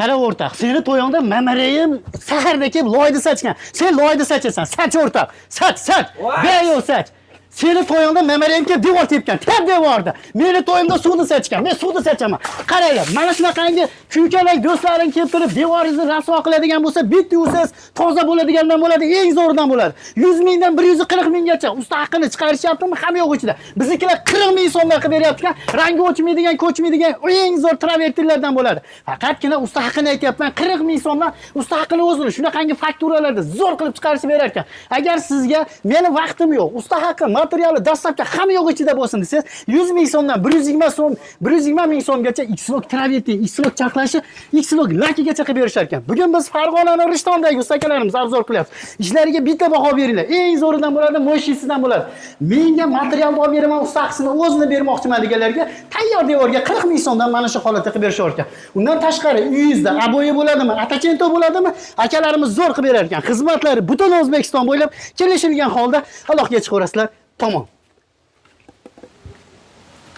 Qara o'rtoq, seni to'yingda mamarayim saharda kelib loyda sachgan. Sen loyda sachasan, sach o'rtoq. Sach. Beyo sach. Seni to'yingda mamarayim kelib devor tepgan. Tep devorda. Meni to'yimda suvni sachgan. Men suvni sachaman. Qaranglar, mana shunaqangi kuykalak do'stlaring kelib turib devoringizni rasvo qiladigan bo'lsa, bitta usiz toza bo'ladigandan bo'ladi, eng zo'ridan bo'ladi. 100 mingdan 140 minggacha usta haqini chiqarishyaptimi? Hamma yo'q ichida. Biznikilar 40 ming so'mdan qilib beryapti-kan. Rangi o'chmaydigan, ko'chmaydigan eng zo'r travertinlardan bo'ladi. Faqatgina usta haqini aytyapman, 40 ming so'mdan usta haqini o'zini shunaqangi fakturalarda zo'r qilib chiqarishib berar ekan. Agar sizga meni vaqtim yo'q, usta haqi materiali dastlabki hamma yo'q ichida bo'lsin desangiz, 100 ming so'mdan 120 so'm, 120 ming so'mgacha X-log travertin, X-log chaqlashi, X-log lakigacha qilib berishar ekan. Bugun biz Farg'onaning Rishtondagi ustakalarimiz obzor qilyapmiz. Ishlariga bitta baho beringlar. Eng zo'ridan bo'ladi, mo'shisidan bo'ladi. Menga materialni olib beraman, usta haqini o'zini bermoqchiman deganlarga tayyor devorga 40 ming so'mdan mana shu holatda qilib berishar ekan. Undan tashqari uyingizda aboyi bo'ladimi, atachento bo'ladimi? Akalarimiz zo'r qilib berar ekan. Xizmatlari butun O'zbekiston bo'ylab kelishilgan holda aloqaga chiqaverasizlar. Tamam.